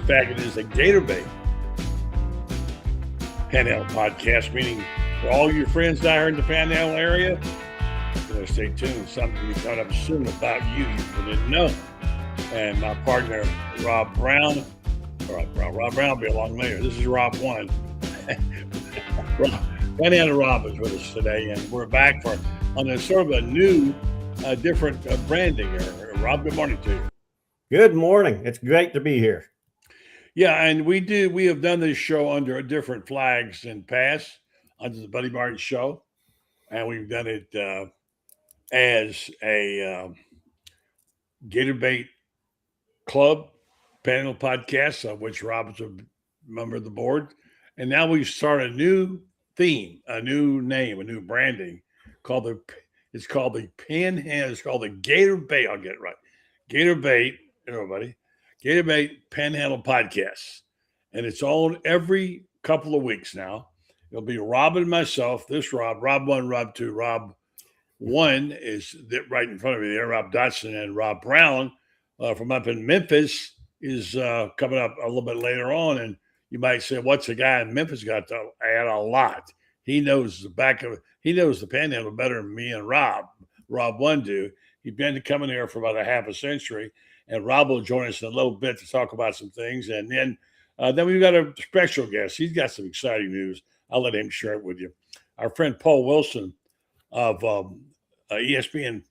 fact, it is a GatorBait Panhandle podcast, meaning for all your friends down here in the Panhandle area, stay tuned. Something will be coming up soon about you didn't know. And my partner, Rob Browne will be along later. This is Rob 1. Panhandle Rob is with us today, and we're back on a sort of a new, different branding here. Rob, good morning to you. Good morning. It's great to be here. Yeah, and we have done this show under different flags in past, under the Buddy Martin Show, and we've done it as a GatorBait Club panel podcast, of which Rob is a member of the board. And now we start a new theme, a new name, a new branding it's called the Panhandle. It's called the GatorBait. I'll get it right. GatorBait, everybody. GatorBait Panhandle Podcast. And it's on every couple of weeks now. It'll be Rob and myself, this Rob 1, Rob 2. Rob 1 is right in front of me there. Rob Dotson and Rob Browne from up in Memphis is coming up a little bit later on. And you might say, what's the guy in Memphis got to add? A lot. He knows the Panhandle better than me and Rob 1 do. He's been coming here for about a half a century. And Rob will join us in a little bit to talk about some things. And then we've got a special guest. He's got some exciting news. I'll let him share it with you. Our friend Paul Wilson of ESPN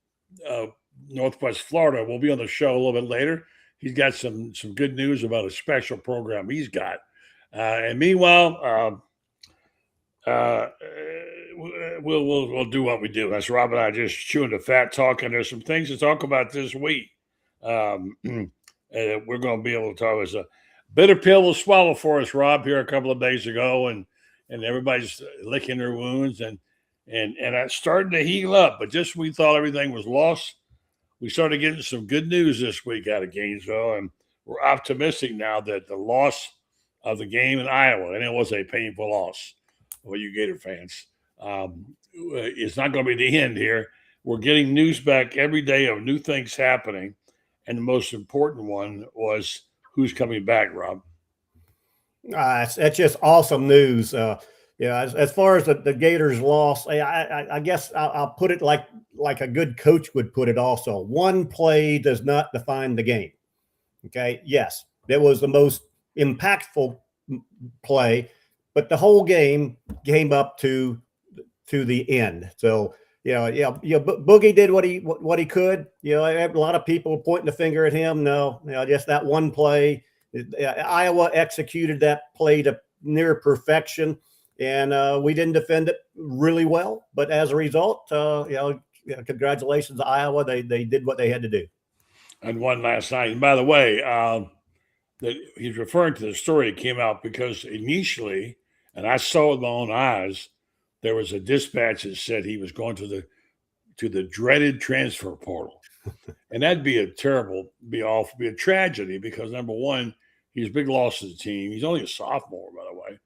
Northwest Florida will be on the show a little bit later. He's got some good news about a special program he's got. And meanwhile, we'll do what we do. That's Rob and I just chewing the fat, talking. There's some things to talk about this week. We're going to be able to talk. It was a bitter pill to swallow for us, Rob, here a couple of days ago, and everybody's licking their wounds, and it's starting to heal up. But just when we thought everything was lost, we started getting some good news this week out of Gainesville, and we're optimistic now that the loss of the game in Iowa, and it was a painful loss for you Gator fans, it's not going to be the end here. We're getting news back every day of new things happening. And the most important one was who's coming back, Rob. That's just awesome news. As far as the Gators' loss, I guess I'll put it like a good coach would put it also. One play does not define the game. Okay, yes, it was the most impactful play, but the whole game came up to the end. So, Boogie did what he could. A lot of people pointing the finger at him. No, just that one play. Iowa executed that play to near perfection, and we didn't defend it really well. But as a result, congratulations to Iowa. They did what they had to do. And won last night. And by the way, that he's referring to the story that came out because initially, and I saw it with my own eyes, there was a dispatch that said he was going to the dreaded transfer portal. And that'd be a tragedy because, number one, he's a big loss to the team. He's only a sophomore, by the way.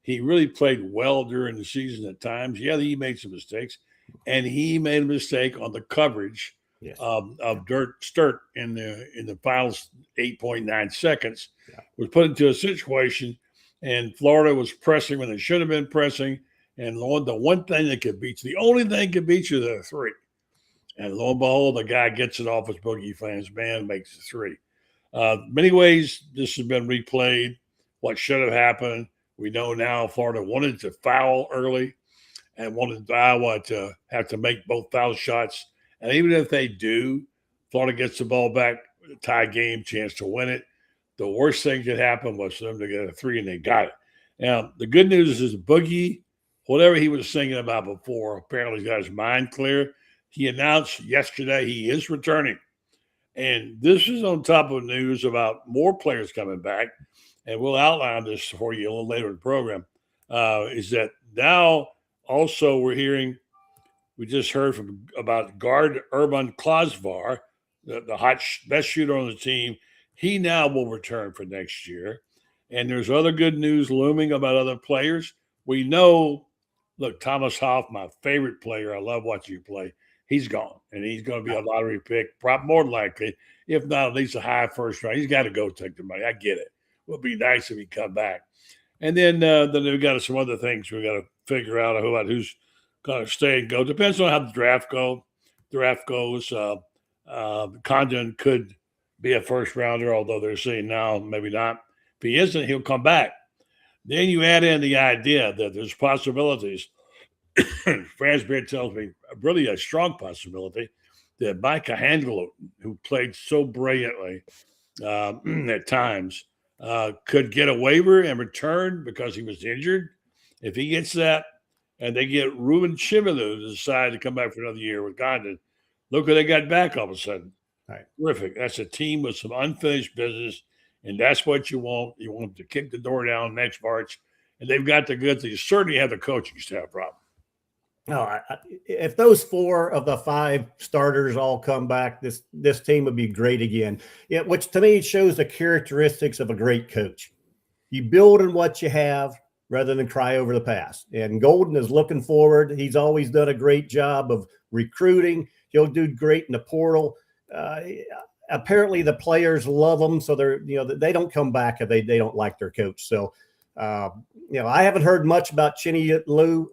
He really played well during the season at times. Yeah, he made some mistakes. And he made a mistake on the coverage of Sturt in the final 8.9 seconds. Yeah. Was put into a situation, and Florida was pressing when they should have been pressing. And the one thing that could beat you, the only thing that could beat you, the three. And lo and behold, the guy gets it off his Boogie fans, man, makes the three. Many ways, this has been replayed. What should have happened. We know now Florida wanted to foul early and wanted Iowa to have to make both foul shots. And even if they do, Florida gets the ball back, tie game, chance to win it. The worst thing that happened was for them to get a three, and they got it. Now, the good news is Boogie, whatever he was thinking about before, apparently he's got his mind clear. He announced yesterday he is returning. And this is on top of news about more players coming back. And we'll outline this for you a little later in the program. Is that now also we just heard about guard Urban Klosvar, the best shooter on the team. He now will return for next year. And there's other good news looming about other players. We know, look, Thomas Hoff, my favorite player. I love watching you play. He's gone, and he's going to be a lottery pick, probably more than likely. If not, at least a high first round. He's got to go take the money. I get it. would be nice if he come back. And then we've got some other things we got to figure out about who's going to stay and go. Depends on how the draft goes. Condon could be a first rounder, although they're saying now maybe not. If he isn't, he'll come back. Then you add in the idea that there's possibilities. Fransberry tells me really a strong possibility that Panhandle, who played so brilliantly at times, could get a waiver and return because he was injured. If he gets that, and they get Ruben Chimelu to decide to come back for another year with Condon, look who they got back all of a sudden. Right. Terrific. That's a team with some unfinished business, and that's what you want. You want them to kick the door down next March, and they've got the goods. They certainly have the coaching staff, Rob. No, if those 4 of the 5 starters all come back, this team would be great again. Yeah, which to me shows the characteristics of a great coach. You build on what you have rather than cry over the past. And Golden is looking forward. He's always done a great job of recruiting. He'll do great in the portal. Apparently the players love him, so they don't come back if they don't like their coach. So I haven't heard much about Chinny Lou.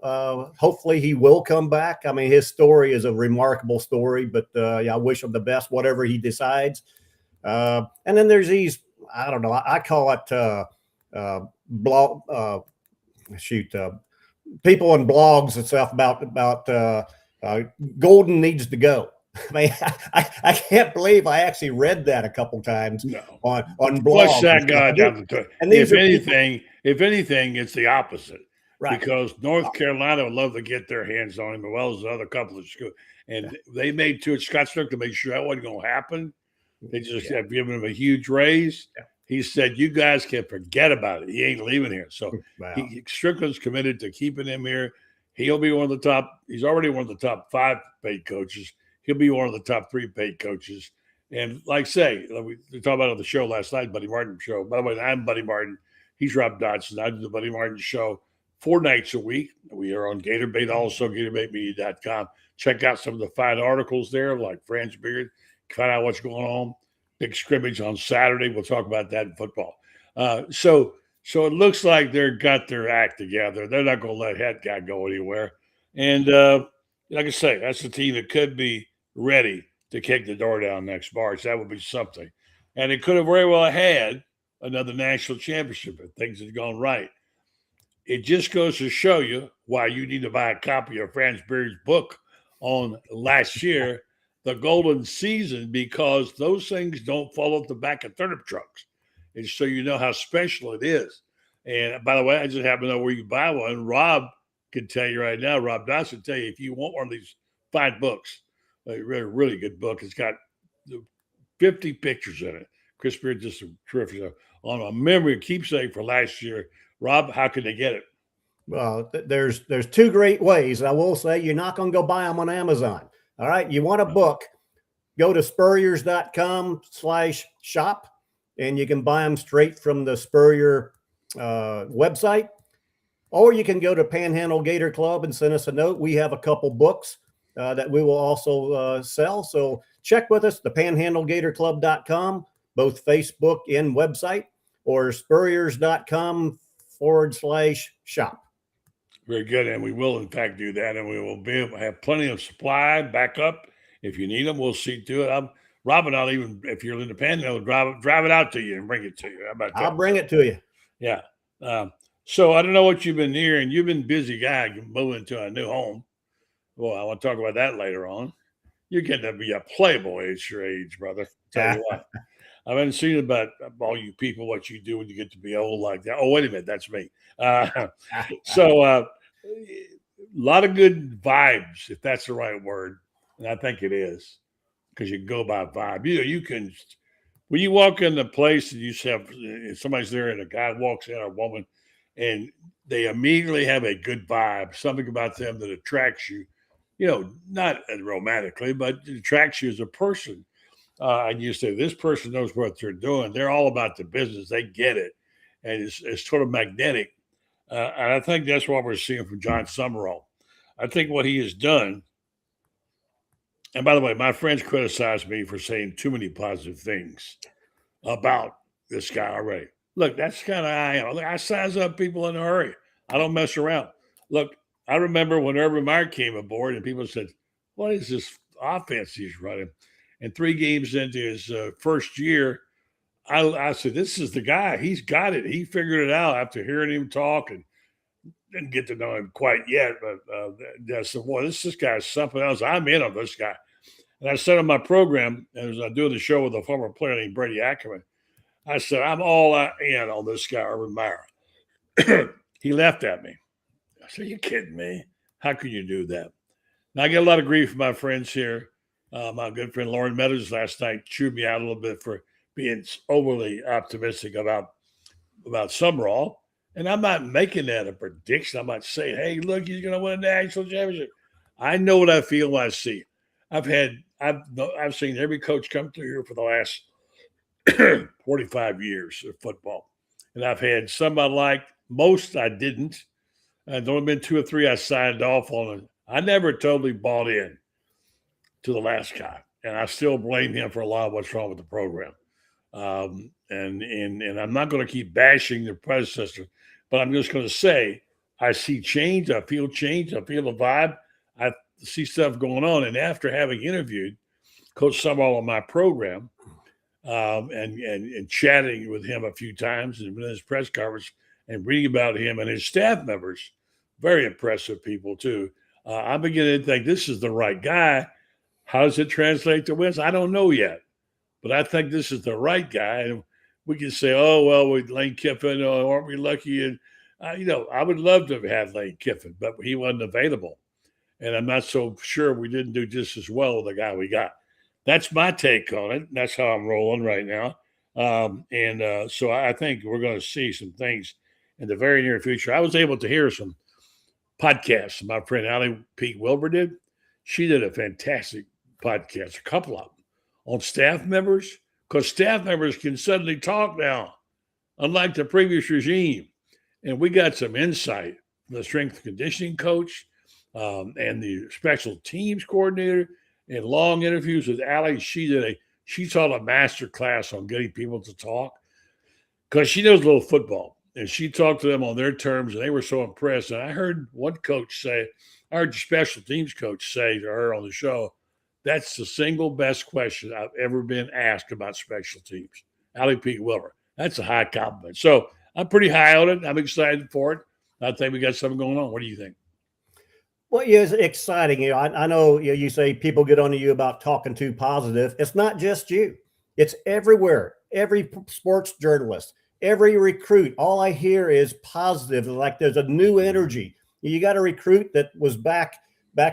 Hopefully he will come back. I mean, his story is a remarkable story, but I wish him the best, whatever he decides. And then there's these, I don't know, I call it people in blogs and stuff about Golden needs to go. I mean, I can't believe I actually read that a couple times on blogs. Flush that guy down the and if anything, it's the opposite. Right. Because North Carolina would love to get their hands on him as well as another couple of schools. And they made to it Scott Snook to make sure that wasn't going to happen. They just have given him a huge raise. Yeah. He said, you guys can forget about it. He ain't leaving here. So Strickland's committed to keeping him here. He'll be one of the top. He's already one of the top 5 paid coaches. He'll be one of the top 3 paid coaches. And like say, we talked about it on the show last night, Buddy Martin show. By the way, I'm Buddy Martin. He's Rob Dotson. I do the Buddy Martin show 4 nights a week. We are on GatorBait, also GatorBaitMedia.com. Check out some of the fine articles there, like Fran's Beard. Find out what's going on. Big scrimmage on Saturday. We'll talk about that in football. So it looks like they've got their act together. They're not going to let that guy go anywhere. And like I say, that's the team that could be ready to kick the door down next March. That would be something. And it could have very well had another national championship if things had gone right. It just goes to show you why you need to buy a copy of Franz Beard's book on last year, The Golden Season, because those things don't fall off the back of turnip trucks. And so you know how special it is. And by the way, I just happen to know where you buy one. Rob can tell you right now, Rob Dotson can tell you if you want one of these fine books, a really, really good book. It's got 50 pictures in it. Chris Beard just a terrific on a memory keepsake for last year. Rob, how can they get it? Well, there's 2 great ways. I will say you're not going to go buy them on Amazon. All right. You want a book, go to spurriers.com/shop, and you can buy them straight from the Spurrier website. Or you can go to Panhandle Gator Club and send us a note. We have a couple books that we will also sell. So check with us, the panhandlegatorclub.com, both Facebook and website, or spurriers.com/shop. Very good. And we will, in fact, do that. And we will have plenty of supply, backup. If you need them, we'll see to it. Rob and I'll even, if you're in the Panhandle, drive it out to you and bring it to you. How about that? I'll bring it to you. Yeah. So I don't know what you've been hearing. You've been a busy guy moving to a new home. Well, I want to talk about that later on. You're getting to be a playboy at your age, brother. Tell you what. I haven't seen about all you people, what you do when you get to be old like that. Oh, wait a minute. That's me. So a lot of good vibes, if that's the right word. And I think it is, because you go by vibe. You can, when you walk in the place and you have somebody's there and a guy walks in or a woman, and they immediately have a good vibe, something about them that attracts you, not romantically, but it attracts you as a person. And you say, this person knows what they're doing. They're all about the business. They get it. And it's sort of magnetic. And I think that's what we're seeing from John Summerall. I think what he has done, and by the way, my friends criticize me for saying too many positive things about this guy already. Look, that's kind of I am. I size up people in a hurry. I don't mess around. Look, I remember when Urban Meyer came aboard, and people said, "What is this offense he's running?" And 3 games into his first year, I said, "This is the guy. He's got it. He figured it out." After hearing him talk, and didn't get to know him quite yet, but I said, "Boy, this guy is something else. I'm in on this guy." And I said on my program, as I was doing the show with a former player named Brady Ackerman, I said, "I'm all in on this guy, Urban Meyer." He laughed at me. I said, "You kidding me? How can you do that?" Now, I get a lot of grief from my friends here. My good friend Lauren Meadows last night chewed me out a little bit for being overly optimistic about Summerall. And I'm not making that a prediction. I'm not saying, "Hey, look, he's going to win a national championship." I know what I feel when I see. I've seen every coach come through here for the last 45 years of football. And I've had some I liked, most I didn't. There's only been 2 or 3 I signed off on. I never totally bought in to the last guy. And I still blame him for a lot of what's wrong with the program. And I'm not going to keep bashing the predecessor, but I'm just going to say I see change. I feel change. I feel the vibe. I see stuff going on. And after having interviewed Coach Summerall on my program, and chatting with him a few times and in his press conference and reading about him and his staff members, very impressive people too. I'm beginning to think this is the right guy. How does it translate to wins? I don't know yet, but I think this is the right guy. And we can say, "Oh, well, with Lane Kiffin, aren't we lucky?" And, I would love to have had Lane Kiffin, but he wasn't available. And I'm not so sure we didn't do just as well with the guy we got. That's my take on it. That's how I'm rolling right now. So I think we're going to see some things in the very near future. I was able to hear some podcasts my friend Allie Pete Wilbur did. She did a fantastic podcast, a couple of them, on staff members, because staff members can suddenly talk now, unlike the previous regime. And we got some insight from the strength and conditioning coach and the special teams coordinator. In long interviews with Allie, she taught a master class on getting people to talk because she knows a little football. And she talked to them on their terms, and they were so impressed. And I heard one coach say, I heard the special teams coach say to her on the show, "That's the single best question I've ever been asked about special teams." Allie Pete Wilbur. That's a high compliment. So I'm pretty high on it. I'm excited for it. I think we got something going on. What do you think? Well, yeah, it's exciting. I know you say people get on to you about talking too positive. It's not just you. It's everywhere. Every sports journalist, every recruit, all I hear is positive. Like there's a new energy. You got a recruit that was back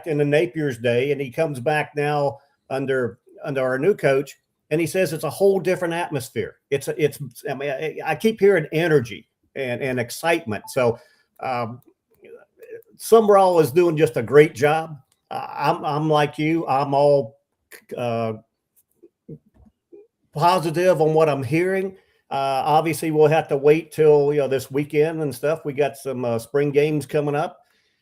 in the Napier's day, and he comes back now under our new coach, and he says it's a whole different atmosphere. I mean, I keep hearing energy and excitement. So, Summerall is doing just a great job. I'm like you. I'm all positive on what I'm hearing. Obviously, we'll have to wait till this weekend and stuff. We got some spring games coming up.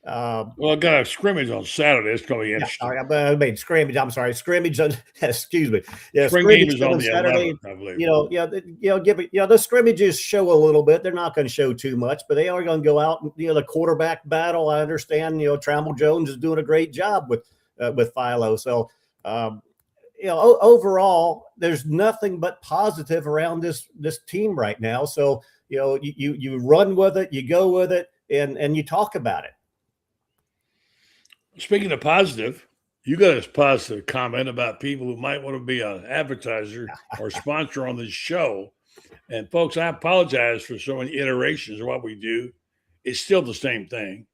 Well, I got a scrimmage on Saturday. It's going to be interesting. I made scrimmage. I'm sorry, scrimmage. Excuse me. Yeah, spring game is on the Saturday. 11th, I believe. The scrimmages show a little bit. They're not going to show too much, but they are going to go out. And, the quarterback battle. I understand. Trammell Jones is doing a great job with Philo. So, overall, there's nothing but positive around this team right now. So, you run with it, you go with it, and you talk about it. Speaking of positive, you got a positive comment about people who might want to be an advertiser or sponsor on this show. And folks, I apologize for so many iterations of what we do. It's still the same thing.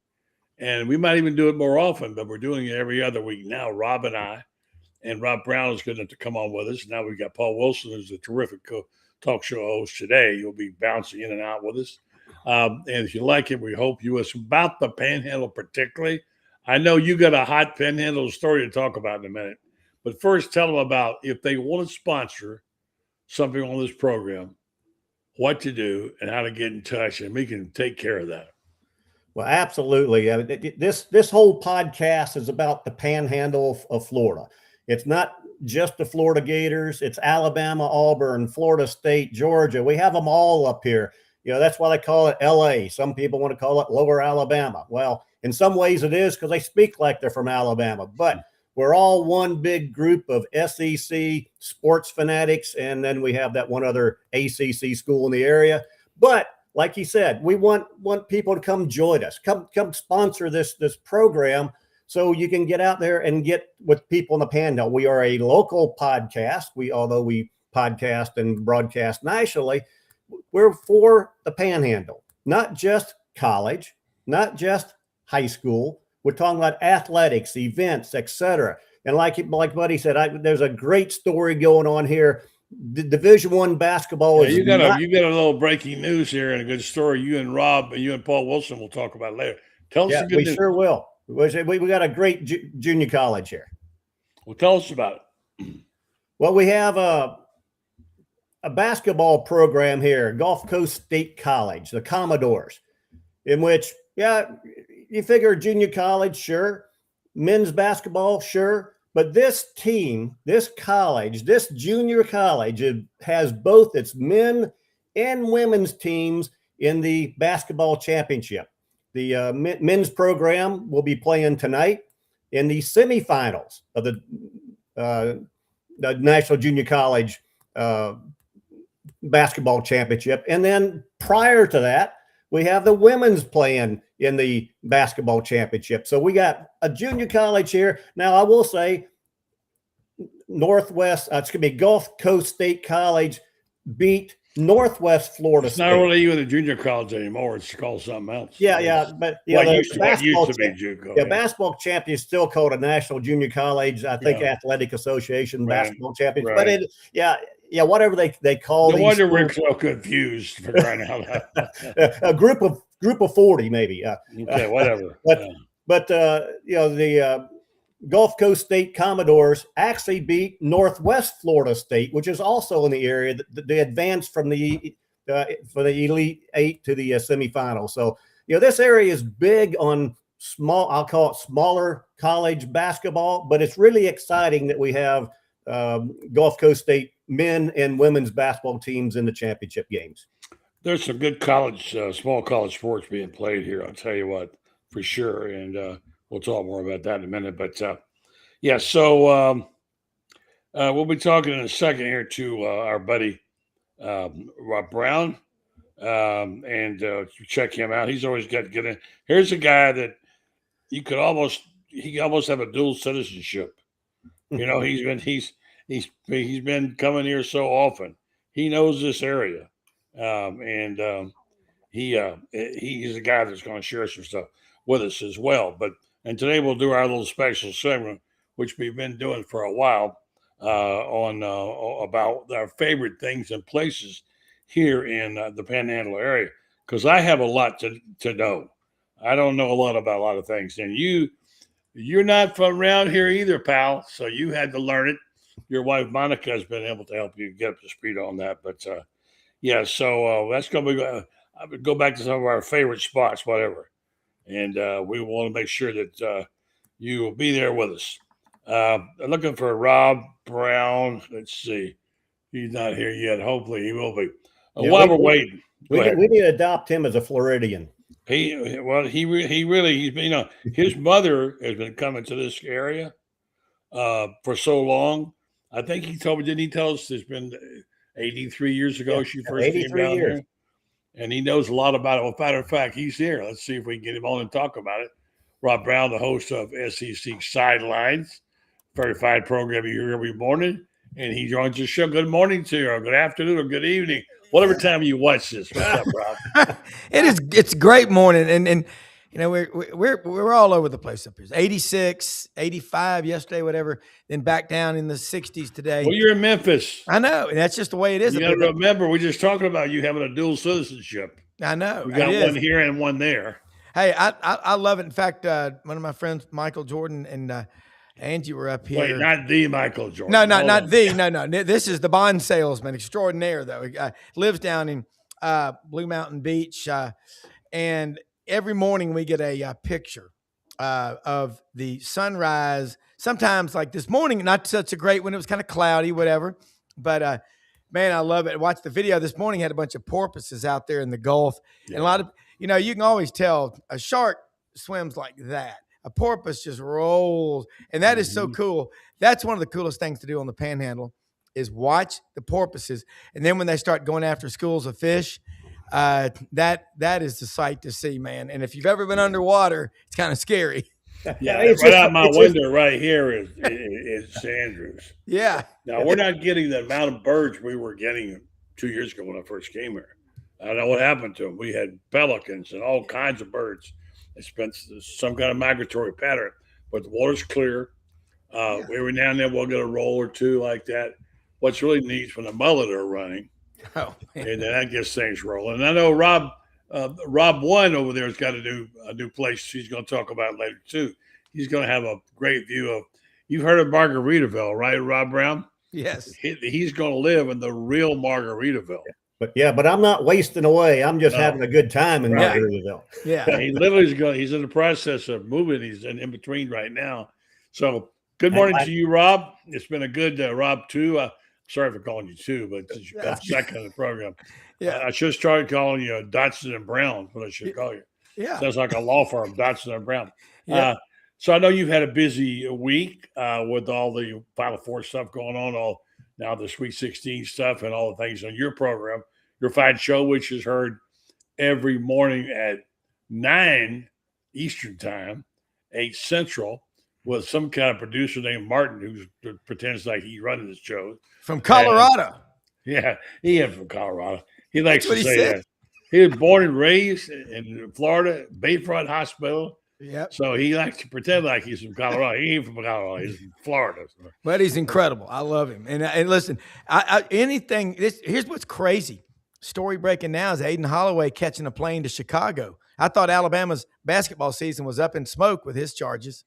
And we might even do it more often, but we're doing it every other week now. Rob and I, and Rob Brown is going to come on with us. Now we've got Paul Wilson, who's a terrific talk show host today. He'll be bouncing in and out with us. And if you like it, we hope you. It's about the Panhandle particularly. I know you got a hot Panhandle story to talk about in a minute. But first, tell them about if they want to sponsor something on this program, what to do and how to get in touch, and we can take care of that. Well, absolutely. This whole podcast is about the Panhandle of Florida. It's not just the Florida Gators. It's Alabama, Auburn, Florida State, Georgia. We have them all up here. That's why they call it LA. Some people want to call it Lower Alabama. Well, in some ways it is because they speak like they're from Alabama, but we're all one big group of SEC sports fanatics. And then we have that one other ACC school in the area. But like you said, we want people to come join us, come sponsor this program so you can get out there and get with people in the Panhandle. We are a local podcast. Although we podcast and broadcast nationally, we're for the Panhandle, not just college, not just high school. We're talking about athletics, events, etc. And like Buddy said, there's a great story going on here. The Division I basketball is you got a little breaking news here and a good story. You and Paul Wilson will talk about it later. Tell us the good news. We sure will. We got a great junior college here. Well, tell us about it. Well, we have a basketball program here, Gulf Coast State College, the Commodores, in which, you figure junior college, sure. Men's basketball, sure. But this team, this junior college, it has both its men and women's teams in the basketball championship. The men's program will be playing tonight in the semifinals of the National Junior College basketball championship. And then prior to that, we have the women's playing in the basketball championship. So we got a junior college here. Now, I will say Gulf Coast State College beat Northwest Florida It's State. not really even a junior college anymore. It's called something else. But used to be JUCO. Yeah, basketball champion is still called a National Junior College. I think Athletic Association basketball champion. Right. But whatever they call. No wonder we're so confused for crying out loud. A group of 40 maybe. Okay, whatever. But the Gulf Coast State Commodores actually beat Northwest Florida State, which is also in the area. They advanced from for the Elite Eight to the semifinals. So, this area is big on I'll call it smaller college basketball, but it's really exciting that we have Gulf Coast State men and women's basketball teams in the championship games. There's some good small college sports being played here. I'll tell you what, for sure. And we'll talk more about that in a minute. But so we'll be talking in a second here to our buddy Rob Browne, and check him out. He's always got to get in. Here's a guy that he almost have a dual citizenship. He's been coming here so often. He knows this area, and he's a guy that's going to share some stuff with us as well. And today we'll do our little special segment, which we've been doing for a while, on about our favorite things and places here in the Panhandle area. Because I have a lot to know. I don't know a lot about a lot of things, and you're not from around here either, pal. So you had to learn it. Your wife Monica has been able to help you get up to speed on that. But so that's going to be. I would go back to some of our favorite spots, whatever. And we want to make sure that you will be there with us. I'm looking for Rob Browne. Let's see. He's not here yet. Hopefully he will be. While we're waiting. We need to adopt him as a Floridian. He's his mother has been coming to this area for so long. I think he told me, didn't he tell us it's been 83 years ago she first came down here? And he knows a lot about it. Well, matter of fact, he's here. Let's see if we can get him on and talk about it. Rob Browne, the host of SEC Sidelines, very fine program you hear every morning. And he joins the show. Good morning to you, or good afternoon, or good evening, whatever time you watch this. What's up, Rob? It's a great morning. And we're all over the place up here. 86, 85 yesterday, whatever, then back down in the 60s today. Well, you're in Memphis. I know, and that's just the way it is. You got to remember, we're just talking about you having a dual citizenship. I know. We got one here and one there. Hey, I love it. In fact, one of my friends, Michael Jordan and Angie, were up here. Wait, not the Michael Jordan. No, not the. No. This is the bond salesman extraordinaire, though. Lives down in Blue Mountain Beach, and every morning we get a picture of the sunrise. Sometimes like this morning, not such a great one. It was kind of cloudy, whatever. But Man, I love it. Watch the video this morning. Had a bunch of porpoises out there in the Gulf, and a lot of you can always tell a shark swims like that. A porpoise just rolls, and that is so cool. That's one of the coolest things to do on the Panhandle is watch the porpoises, and then when they start going after schools of fish, that is the sight to see, man. And if you've ever been underwater, it's kind of scary. Yeah, right out my window right here is Sanders. Yeah. Now, we're not getting the amount of birds we were getting 2 years ago when I first came here. I don't know what happened to them. We had pelicans and all kinds of birds. It's been some kind of migratory pattern, but the water's clear. Every now and then we'll get a roll or two like that. What's really neat is when the mullet are running, and then that gets things rolling. And I know Rob One over there has got a new place he's going to talk about later too. He's going to have a great view of. You've heard of Margaritaville, right, Rob Brown? Yes. He's going to live in the real Margaritaville. But I'm not wasting away. I'm just having a good time in Margaritaville. Yeah. He literally he's in the process of moving. He's in between right now. So good morning to you, Rob. It's been a good Rob too. Sorry for calling you two, but since you've got second in the program. I should have started calling you Dotson and Browne, what I should call you. Yeah. Sounds like a law firm, Dotson and Browne. Yeah. So I know you've had a busy week with all the Final Four stuff going on, now the Sweet 16 stuff and all the things on your program, your fine show, which is heard every morning at 9 Eastern time, 8 Central, with some kind of producer named Martin who pretends like he's running this show. From Colorado. Yeah, he is from Colorado. He likes to say that. He was born and raised in Florida, Bayfront Hospital. Yep. So he likes to pretend like he's from Colorado. He ain't from Colorado. He's from Florida. But he's incredible. I love him. And listen, here's what's crazy. Story breaking now is Aiden Holloway catching a plane to Chicago. I thought Alabama's basketball season was up in smoke with his charges.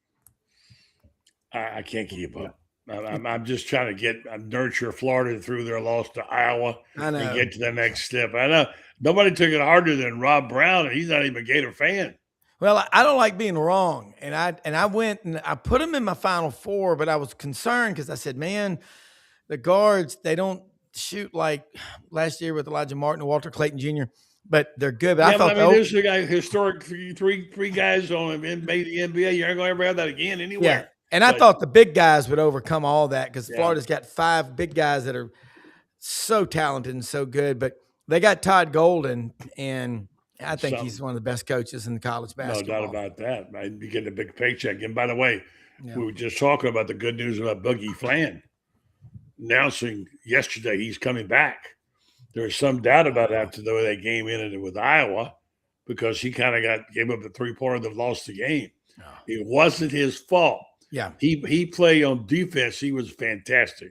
I can't keep up. I'm just trying to nurture Florida through their loss to Iowa and get to the next step. I know nobody took it harder than Rob Brown, and he's not even a Gator fan. Well, I don't like being wrong, and I went and I put him in my Final Four, but I was concerned because I said, man, the guards, they don't shoot like last year with Elijah Martin and Walter Clayton Jr., but they're good. But there's a guy historic three guys on made the NBA. You aren't going to ever have that again anywhere. Yeah. And I thought the big guys would overcome all that because Florida's got 5 big guys that are so talented and so good. But they got Todd Golden, and I think he's one of the best coaches in college basketball. No doubt about that. Right? You get a big paycheck. And by the way, we were just talking about the good news about Boogie Flan announcing yesterday he's coming back. There was some doubt about after the way they game ended with Iowa because he kind of gave up the 3-pointer that lost the game. No. It wasn't his fault. Yeah, he played on defense. He was fantastic.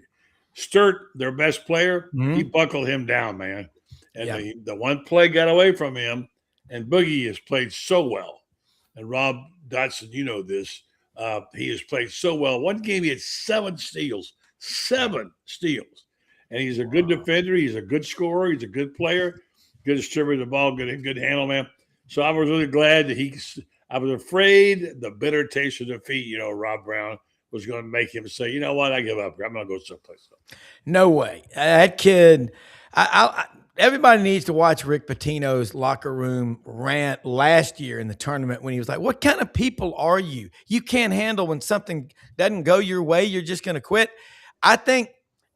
Sturt, their best player, he buckled him down, man. And the one play got away from him, and Boogie has played so well. And Rob Dotson, you know this. He has played so well. One game he had 7 steals. 7 steals. And he's a good defender. He's a good scorer. He's a good player. Good distributor of the ball. Good handle, man. So I was really glad that I was afraid the bitter taste of defeat, Rob Brown was going to make him say, you know what, I give up. I'm going to go someplace else. No way. That kid, everybody needs to watch Rick Pitino's locker room rant last year in the tournament when he was like, what kind of people are you? You can't handle when something doesn't go your way. You're just going to quit. I think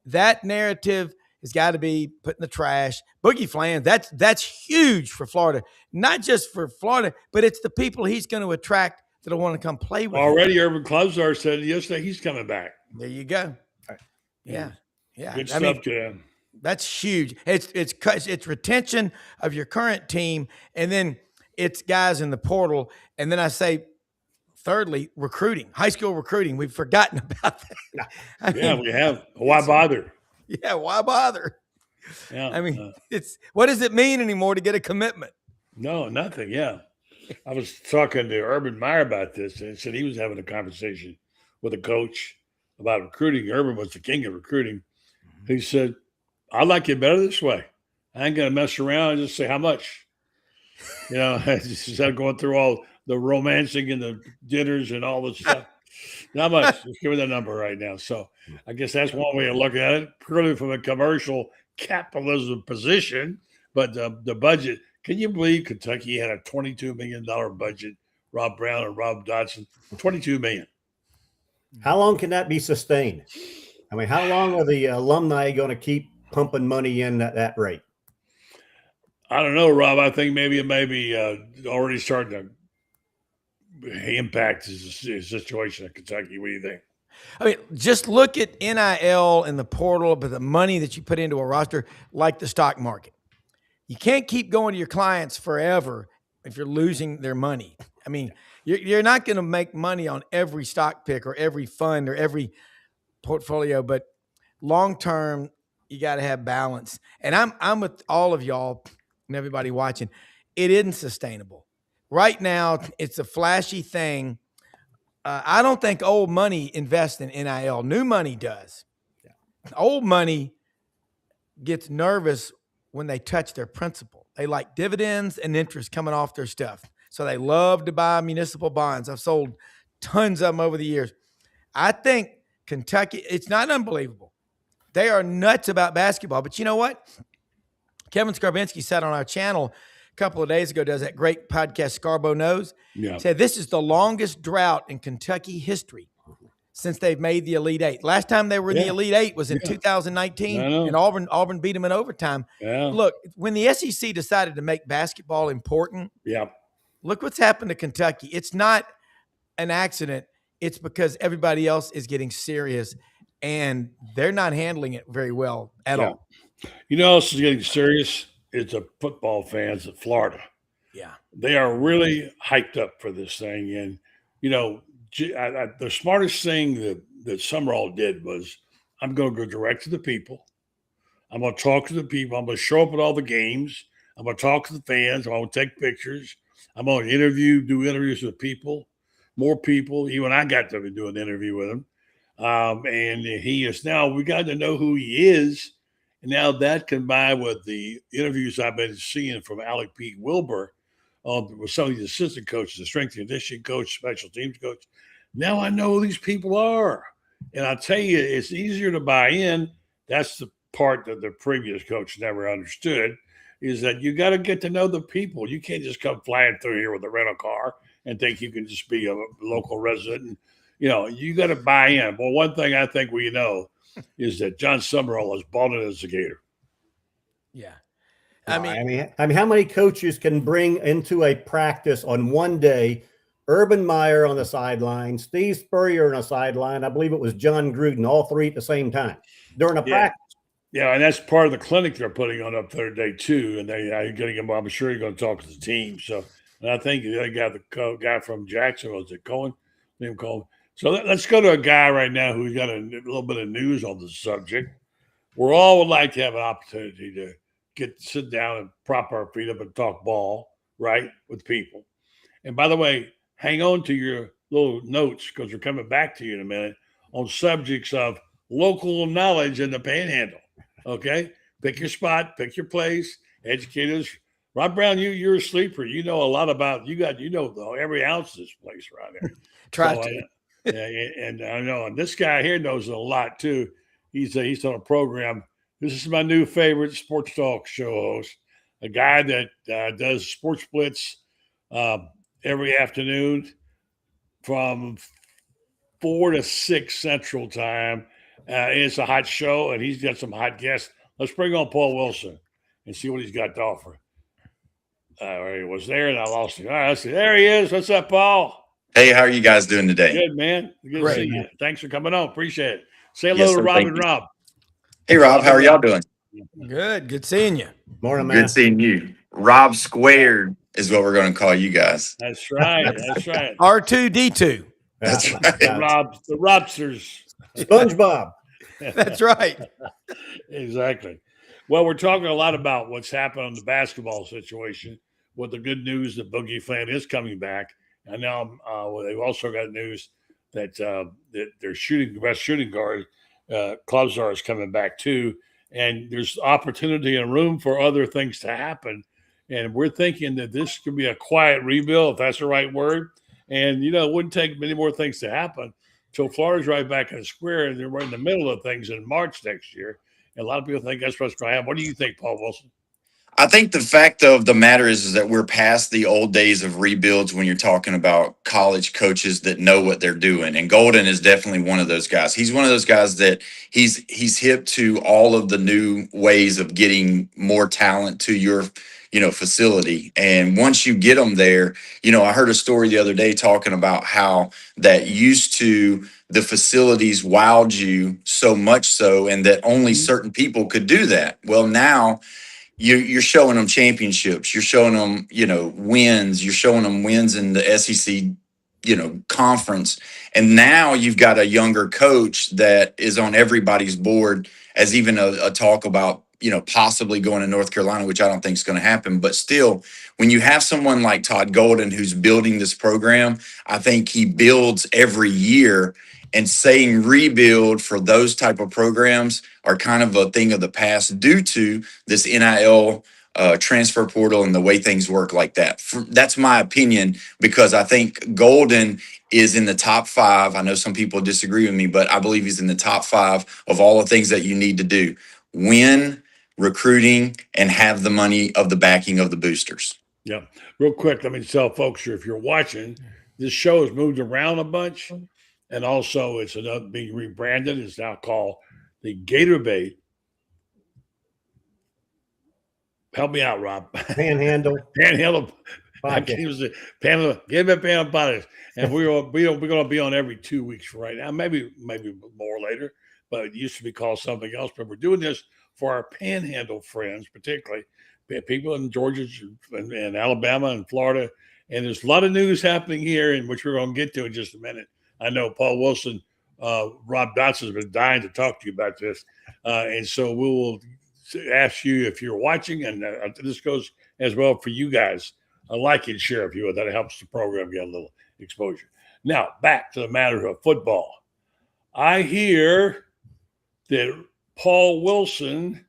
that narrative has got to be put in the trash. Boogie Flan, that's huge for Florida. Not just for Florida, but it's the people he's going to attract that want to come play with Already him. Urban Klubsar said yesterday he's coming back. There you go. Yeah. Good stuff to him. That's huge. It's retention of your current team, and then it's guys in the portal. And then I say, thirdly, recruiting, high school recruiting. We've forgotten about that. We have. Why bother? Yeah, why bother? Yeah, I mean, what does it mean anymore to get a commitment? No, nothing. Yeah, I was talking to Urban Meyer about this, and he said he was having a conversation with a coach about recruiting. Urban was the king of recruiting. He said, "I like it better this way. I ain't gonna mess around and just say how much." Instead of going through all the romancing and the dinners and all this stuff. Not much. Just give me that number right now. So I guess that's one way of looking at it. Purely from a commercial capitalism position, but the budget. Can you believe Kentucky had a $22 million budget? Rob Brown and Rob Dotson, $22 million. How long can that be sustained? I mean, how long are the alumni going to keep pumping money in at that rate? I don't know, Rob. I think maybe it may be already starting to impact his situation in Kentucky. What do you think? I mean, just look at NIL and the portal, but the money that you put into a roster, like the stock market. You can't keep going to your clients forever if you're losing their money. I mean, you're not going to make money on every stock pick or every fund or every portfolio, but long-term, you got to have balance. And I'm with all of y'all and everybody watching. It isn't sustainable. Right now, it's a flashy thing. I don't think old money invests in NIL. New money does. Old money gets nervous when they touch their principal. They like dividends and interest coming off their stuff. So they love to buy municipal bonds. I've sold tons of them over the years. I think Kentucky, it's not unbelievable. They are nuts about basketball. But you know what? Kevin Skarbinski said on our channel a couple of days ago, does that great podcast, Scarbo Knows, said this is the longest drought in Kentucky history since they've made the Elite Eight. Last time they were in the Elite Eight was in 2019, and Auburn beat them in overtime. Look, when the SEC decided to make basketball important, look what's happened to Kentucky. It's not an accident. It's because everybody else is getting serious, and they're not handling it very well at all. You know who else is getting serious? It's the football fans of Florida. Yeah. They are really hyped up for this thing. And, you know, the smartest thing that Summerall did was, I'm going to go direct to the people. I'm going to talk to the people. I'm going to show up at all the games. I'm going to talk to the fans. I'm going to take pictures. I'm going to do interviews with people, more people. Even I got to do an interview with him. And he is now, we got to know who he is. And now that combined with the interviews I've been seeing from Alec Pete Wilbur with some of these assistant coaches, the strength and conditioning coach, special teams coach. Now I know who these people are. And I tell you, it's easier to buy in. That's the part that the previous coach never understood, is that you got to get to know the people. You can't just come flying through here with a rental car and think you can just be a local resident. And, you know, you got to buy in. Well, one thing I think we know is that John Summerall is bought in as a Gator. Yeah. I mean, how many coaches can bring into a practice on one day Urban Meyer on the sideline, Steve Spurrier on the sideline, I believe it was John Gruden, all three at the same time during a practice? Yeah, and that's part of the clinic they're putting on up there today too. And I'm sure you're going to talk to the team. So, and I think they got the guy from Jacksonville, is it Cohen? Name Cohen. So let's go to a guy right now who's got a little bit of news on the subject. We all would like to have an opportunity to sit down and prop our feet up and talk ball, right, with people. And by the way, hang on to your little notes because we're coming back to you in a minute on subjects of local knowledge in the Panhandle. Okay? Pick your spot, pick your place, educators. Rob Brown, you're a sleeper. You know a lot about every ounce of this place around here. Try to. And I know, and this guy here knows a lot too. He's on a program. This is my new favorite sports talk show host, a guy that does Sports Blitz every afternoon from 4 to 6 Central Time. It's a hot show, and he's got some hot guests. Let's bring on Paul Wilson and see what he's got to offer. He was there, and I lost him. All right, there he is. What's up, Paul? Hey, how are you guys doing today? Good, man. Good to see you. Thanks for coming on. Appreciate it. Say hello to Rob and Rob. Hey, Rob. How are y'all doing? Good. Good seeing you. Morning, man. Good seeing you. Rob Squared is what we're going to call you guys. That's right. That's right. R2D2. That's right. The Robsters. SpongeBob. That's right. Exactly. Well, we're talking a lot about what's happened on the basketball situation. With the good news that Boogie Flan is coming back. And now they've also got news that their best shooting guard, Klubzar, is coming back too. And there's opportunity and room for other things to happen. And we're thinking that this could be a quiet rebuild, if that's the right word. And, it wouldn't take many more things to happen until Florida's right back in the square, and they're right in the middle of things in March next year. A lot of people think that's what's going to happen. What do you think, Paul Wilson? I think the fact of the matter is that we're past the old days of rebuilds when you're talking about college coaches that know what they're doing. And Golden is definitely one of those guys. He's one of those guys that he's hip to all of the new ways of getting more talent to your, facility. And once you get them there, I heard a story the other day talking about how that used to the facilities wowed you so much so, and that only certain people could do that. Well, now you're showing them championships. You're showing them, wins. You're showing them wins in the SEC, conference. And now you've got a younger coach that is on everybody's board as even a talk about, possibly going to North Carolina, which I don't think is going to happen. But still, when you have someone like Todd Golden who's building this program, I think he builds every year. And saying rebuild for those type of programs are kind of a thing of the past due to this NIL transfer portal and the way things work like that. That's my opinion, because I think Golden is in the top 5. I know some people disagree with me, but I believe he's in the top 5 of all the things that you need to do: win, recruiting, and have the money of the backing of the boosters. Yeah. Real quick, let me tell folks here, if you're watching, this show has moved around a bunch. And also, it's being rebranded. It's now called the GatorBait. Help me out, Rob. Panhandle. Panhandle. Podcast. Panhandle. Give it Panhandle Podcast. And we're going to be on every 2 weeks for right now. Maybe more later. But it used to be called something else. But we're doing this for our Panhandle friends, particularly people in Georgia and Alabama and Florida. And there's a lot of news happening here, in which we're going to get to in just a minute. I know Paul Wilson, Rob Dotson has been dying to talk to you about this. And so we will ask you if you're watching, and this goes as well for you guys, like and share if you would. That helps the program get a little exposure. Now, back to the matter of football. I hear that Paul Wilson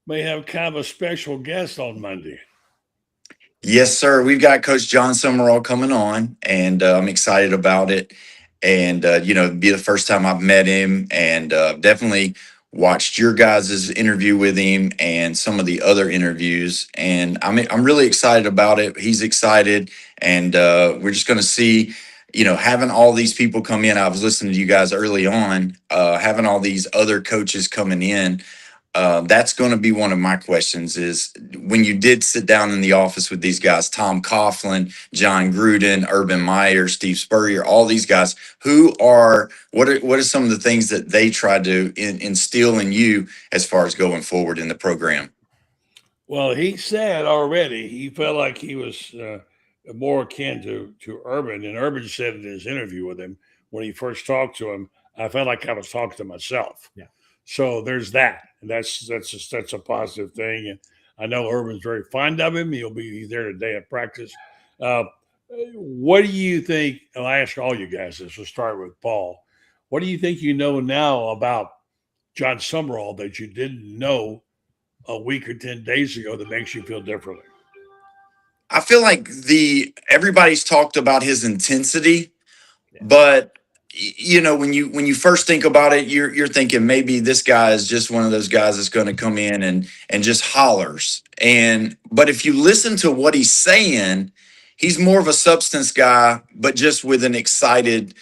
may have kind of a special guest on Monday. Yes, sir. We've got Coach John Summerall coming on, and I'm excited about it. And, it'd be the first time I've met him, and definitely watched your guys' interview with him and some of the other interviews. And I'm really excited about it. He's excited. And we're just going to see, having all these people come in. I was listening to you guys early on, having all these other coaches coming in. That's going to be one of my questions, is when you did sit down in the office with these guys, Tom Coughlin, John Gruden, Urban Meyer, Steve Spurrier, all these guys, what are some of the things that they tried to instill in you as far as going forward in the program? Well, he said already he felt like he was more akin to Urban, and Urban said in his interview with him when he first talked to him, I felt like I was talking to myself. Yeah. So there's that, and that's a positive thing. And I know Urban's very fond of him. He'll be there today at practice. What do you think? I'll ask all you guys this. We'll start with Paul. What do you think you know now about John Summerall that you didn't know a week or 10 days ago that makes you feel differently? I feel like everybody's talked about his intensity, but when you first think about it, you're thinking maybe this guy is just one of those guys that's going to come in and just hollers. But if you listen to what he's saying, he's more of a substance guy, but just with an excited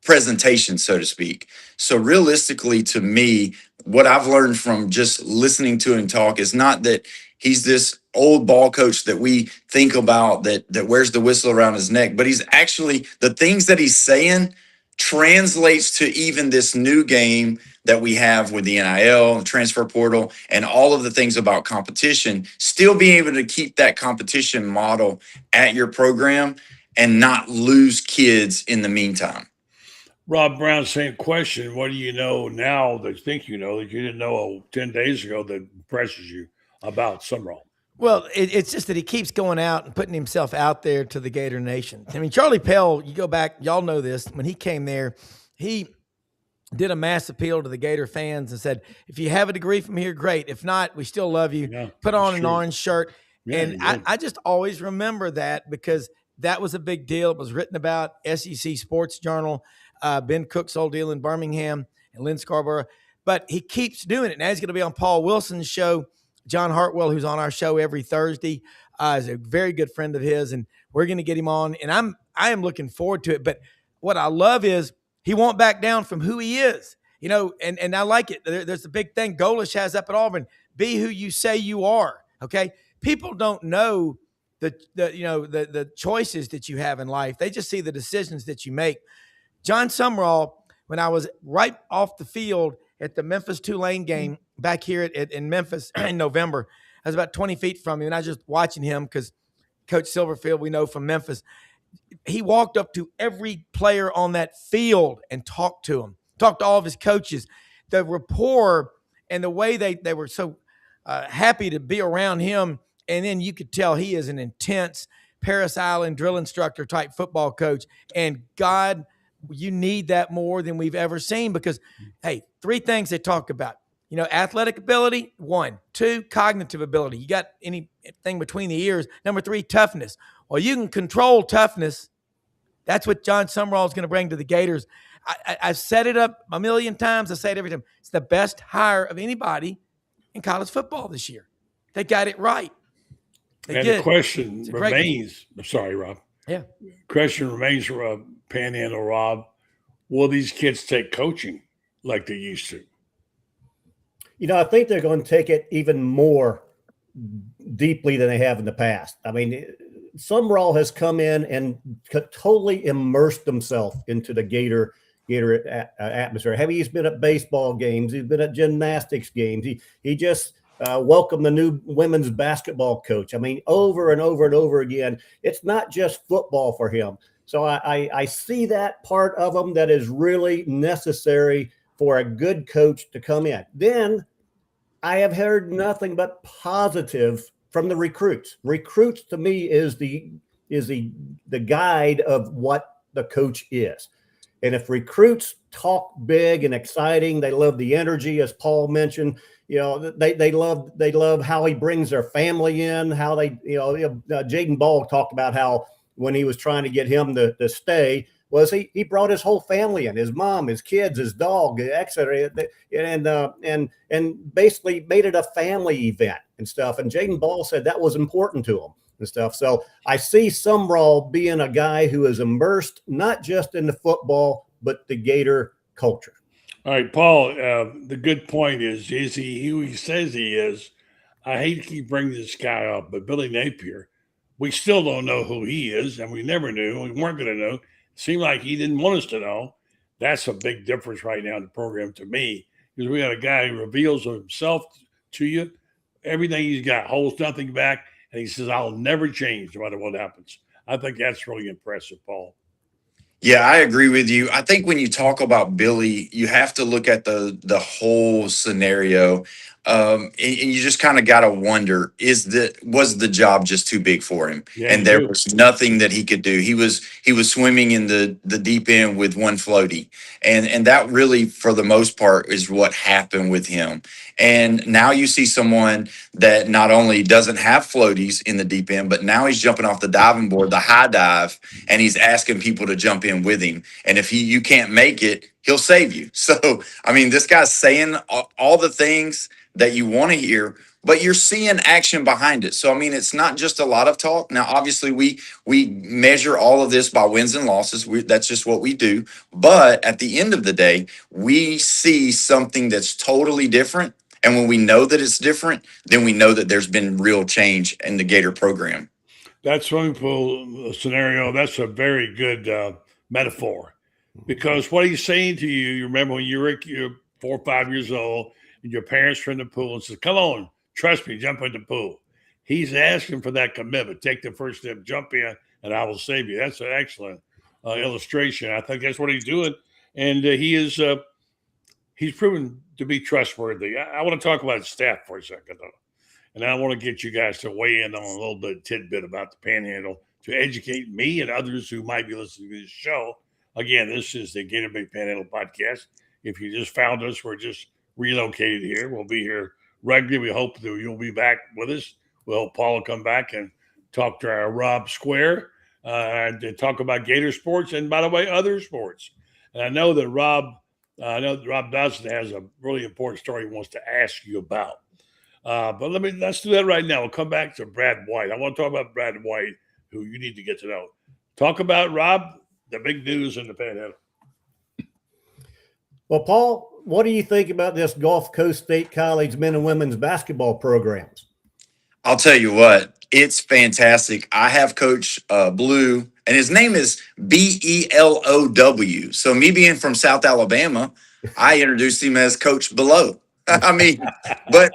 presentation, so to speak. So realistically, to me, what I've learned from just listening to him talk is not that he's this old ball coach that we think about that wears the whistle around his neck, but he's actually, the things that he's saying translates to even this new game that we have with the NIL, the transfer portal, and all of the things about competition, still being able to keep that competition model at your program and not lose kids in the meantime. Rob Brown, same question. What do you know now that you think you know that you didn't know 10 days ago that impresses you about Summerall? Well, it's just that he keeps going out and putting himself out there to the Gator Nation. I mean, Charlie Pell, you go back, y'all know this. When he came there, he did a mass appeal to the Gator fans and said, if you have a degree from here, great. If not, we still love you. Yeah, put on an orange shirt. Yeah, and I just always remember that because that was a big deal. It was written about, SEC Sports Journal, Ben Cook's old deal in Birmingham, and Lynn Scarborough. but he keeps doing it. Now he's going to be on Paul Wilson's show. John Hartwell, who's on our show every Thursday, is a very good friend of his, and we're going to get him on. And I am looking forward to it. But what I love is he won't back down from who he is, and I like it. There's a big thing Golish has up at Auburn: be who you say you are. Okay, people don't know the choices that you have in life. They just see the decisions that you make. John Sumrall, when I was right off the field at the Memphis-Tulane game back here in Memphis in November, I was about 20 feet from him, and I was just watching him because Coach Silverfield, we know from Memphis, he walked up to every player on that field and talked to him, talked to all of his coaches. The rapport and the way they were so happy to be around him. And then you could tell he is an intense Paris Island drill instructor type football coach. And God, you need that more than we've ever seen because, hey, 3 things they talk about. Athletic ability, 1. 2, cognitive ability. You got anything between the ears. Number 3, toughness. Well, you can control toughness. That's what John Sumrall is going to bring to the Gators. I've set it up a million times. I say it every time. It's the best hire of anybody in college football this year. They got it right. The question remains. I'm sorry, Rob. Yeah. Question remains for Panhandle, Rob. Will these kids take coaching like they used to? I think they're going to take it even more deeply than they have in the past. I mean, Sumrall has come in and totally immersed himself into the Gator atmosphere. He's been at baseball games. He's been at gymnastics games. He just welcomed the new women's basketball coach. I mean, over and over and over again. It's not just football for him. So I see that part of him that is really necessary for a good coach to come in. Then I have heard nothing but positive from the recruits. Recruits to me is the guide of what the coach is. And if recruits talk big and exciting, they love the energy, as Paul mentioned. They love how he brings their family in. How they, Jaden Ball talked about how when he was trying to get him to stay, was he brought his whole family in, his mom, his kids, his dog, etc., and basically made it a family event and stuff. And Jaden Ball said that was important to him and stuff. So I see Sumrall being a guy who is immersed not just in the football but the Gator culture. All right, Paul. The good point is he who he says he is? I hate to keep bringing this guy up, but Billy Napier, we still don't know who he is, and we never knew. We weren't going to know. Seemed like he didn't want us to know. That's a big difference right now in the program to me, because we got a guy who reveals himself to you, everything he's got, holds nothing back, and he says, "I'll never change no matter what happens." I think that's really impressive, Paul. Yeah, I agree with you. I think when you talk about Billy, you have to look at the whole scenario. And you just kind of got to wonder, was the job just too big for him? Yeah, and there was nothing that he could do. He was swimming in the deep end with one floaty. And that really, for the most part, is what happened with him. And now you see someone that not only doesn't have floaties in the deep end, but now he's jumping off the diving board, the high dive, and he's asking people to jump in with him. And if you can't make it, he'll save you. So, I mean, this guy's saying all the things that you want to hear, but you're seeing action behind it. So, I mean, it's not just a lot of talk. Now, obviously, we measure all of this by wins and losses. That's just what we do. But at the end of the day, we see something that's totally different. And when we know that it's different, then we know that there's been real change in the Gator program. That swimming pool scenario, that's a very good metaphor, because what he's saying to you remember when you're 4 or 5 years old and your parents are in the pool and says, "Come on, trust me, jump in the pool." He's asking for that commitment. Take the first step, jump in, and I will save you. That's an excellent illustration. I think that's what he's doing. And he's proven to be trustworthy. I want to talk about his staff for a second, though. And I want to get you guys to weigh in on a little bit of tidbit about the Panhandle to educate me and others who might be listening to this show. Again, this is the GatorBait Panhandle podcast. If you just found us, we're just relocated here. We'll be here regularly. We hope that you'll be back with us. We'll hope Paul will come back and talk to our Rob Square to talk about Gator sports and, by the way, other sports. And I know that Rob I know that Rob Dotson has a really important story he wants to ask you about. But let's do that right now. We'll come back to Brad White. I want to talk about Brad White, who you need to get to know. Talk about, Rob, the big news in the Panhandle. Well, Paul, what do you think about this Gulf Coast State College men and women's basketball programs? I'll tell you what, it's fantastic. I have Coach Blue, and his name is Below. So me being from South Alabama, I introduced him as Coach Below. I mean, but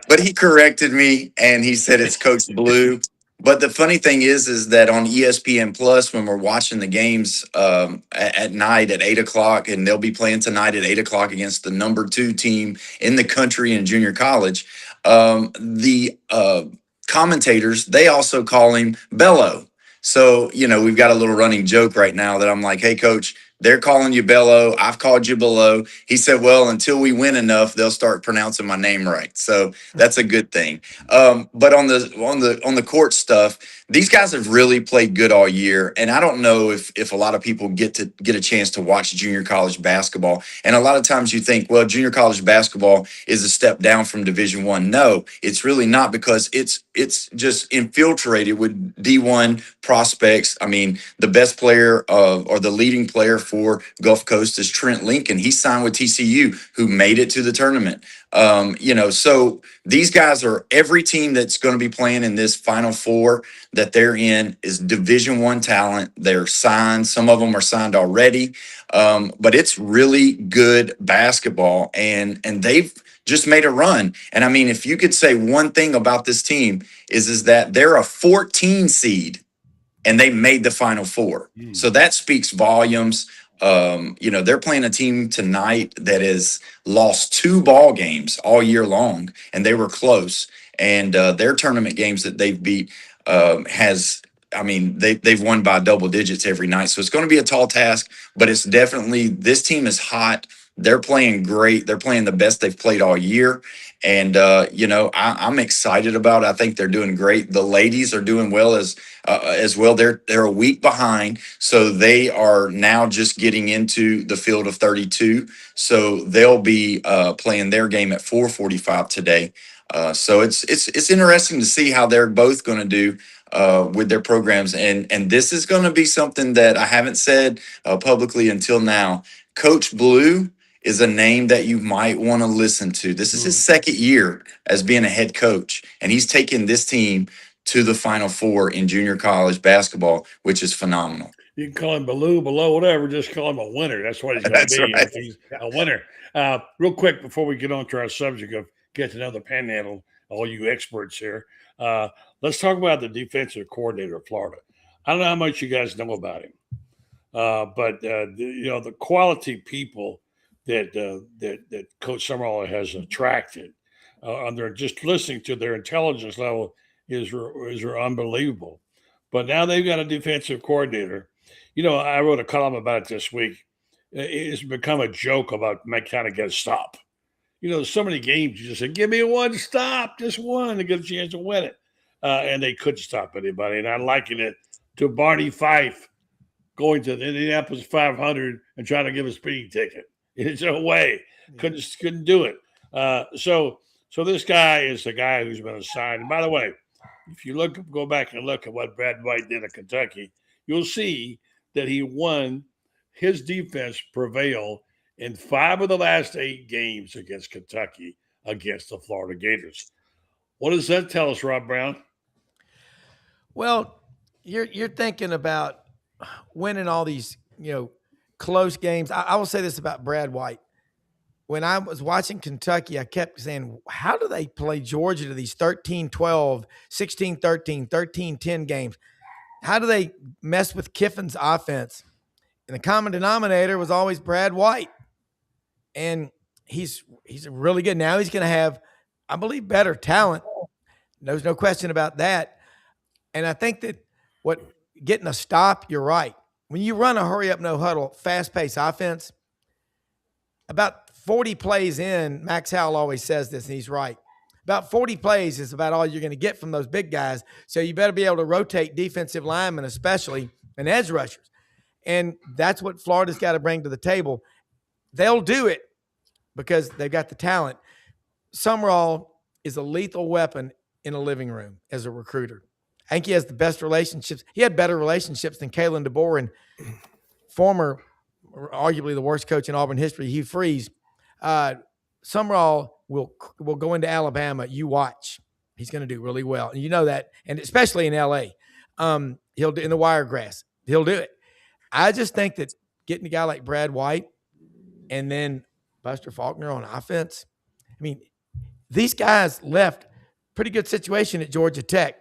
but he corrected me and he said it's Coach Blue. But the funny thing is that on ESPN Plus, when we're watching the games at night at 8 o'clock, and they'll be playing tonight at 8 o'clock against the number 2 team in the country in junior college, the commentators, they also call him Bello. So, we've got a little running joke right now that I'm like, hey, coach, they're calling you Bello. I've called you Below. He said, well, until we win enough, they'll start pronouncing my name right. So that's a good thing. But on the court stuff, these guys have really played good all year. And I don't know if a lot of people get a chance to watch junior college basketball. And a lot of times you think, well, junior college basketball is a step down from Division I. No, it's really not, because it's just infiltrated with D1 prospects. I mean, the best player or the leading player for Gulf Coast is Trent Lincoln. He signed with TCU, who made it to the tournament. So these guys are, every team that's going to be playing in this Final Four that they're in is Division I talent. They're signed. Some of them are signed already. But it's really good basketball, and they've just made a run. And I mean, if you could say one thing about this team is that they're a 14 seed and they made the Final Four. So that speaks volumes. They're playing a team tonight that has lost 2 ball games all year long, and they were close. And their tournament games that they've beat they've won by double digits every night. So it's going to be a tall task, but it's definitely, this team is hot. They're playing great. They're playing the best they've played all year. And, I'm excited about it. I think they're doing great. The ladies are doing well as well. They're a week behind. So they are now just getting into the field of 32. So they'll be playing their game at 4:45 today. So it's interesting to see how they're both going to do with their programs. And this is going to be something that I haven't said publicly until now. Coach Blue is a name that you might want to listen to. This is his second year as being a head coach, and he's taken this team to the Final Four in junior college basketball, which is phenomenal. You can call him below, whatever. Just call him a winner. That's what he's going to be. Right. He's a winner. Real quick, before we get on to our subject of get to know the Panhandle, all you experts here, let's talk about the defensive coordinator of Florida. I don't know how much you guys know about him, but the quality people that Coach Summerall has attracted, they're just listening to their intelligence level is unbelievable. But now they've got a defensive coordinator. I wrote a column about it this week. It's become a joke about kind of get a stop. So many games you just say, give me one stop, just one to get a chance to win it. And they couldn't stop anybody. And I liken it to Barney Fife going to the Indianapolis 500 and trying to give a speeding ticket. It's no way. Couldn't do it. So this guy is the guy who's been assigned. And by the way, if you go back and look at what Brad White did at Kentucky, you'll see that he won. His defense prevailed in 5 of the last 8 games against Kentucky against the Florida Gators. What does that tell us, Rob Brown? Well, you're thinking about winning all these, close games. I will say this about Brad White. When I was watching Kentucky, I kept saying, how do they play Georgia to these 13-12, 16-13, 13-10 games? How do they mess with Kiffin's offense? And the common denominator was always Brad White. And he's really good. Now he's going to have, I believe, better talent. There's no question about that. And I think that getting a stop, you're right. When you run a hurry up, no huddle, fast paced offense, about 40 plays in, Max Howell always says this, and he's right. About 40 plays is about all you're going to get from those big guys. So you better be able to rotate defensive linemen, especially, and edge rushers. And that's what Florida's got to bring to the table. they'll do it because they've got the talent. Summerall is a lethal weapon in a living room as a recruiter. I think he has the best relationships. He had better relationships than Kalen DeBoer and former, arguably the worst coach in Auburn history, Hugh Freeze. Summerall will go into Alabama. You watch. He's going to do really well. And you know that, and especially in L.A. He'll do in the Wiregrass. He'll do it. I just think that getting a guy like Brad White and then Buster Faulkner on offense, I mean, these guys left pretty good situation at Georgia Tech.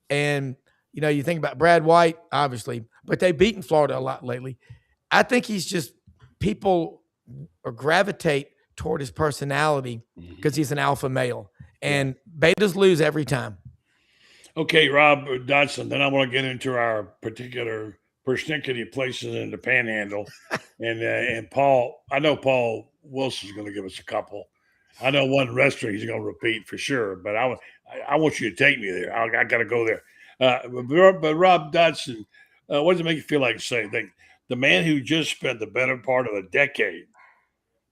And, you know, you think about Brad White, obviously, but they've beaten Florida a lot lately. I think he's just people gravitate toward his personality because he's an alpha male. And betas lose every time. Okay, Rob Dotson, then I want to get into our particular persnickety places in the Panhandle. And Paul, I know Paul Wilson's going to give us a couple. I know one restaurant he's going to repeat for sure, but I want you to take me there. I got to go there. But Rob Dotson, what does it make you feel like saying that the man who just spent the better part of a decade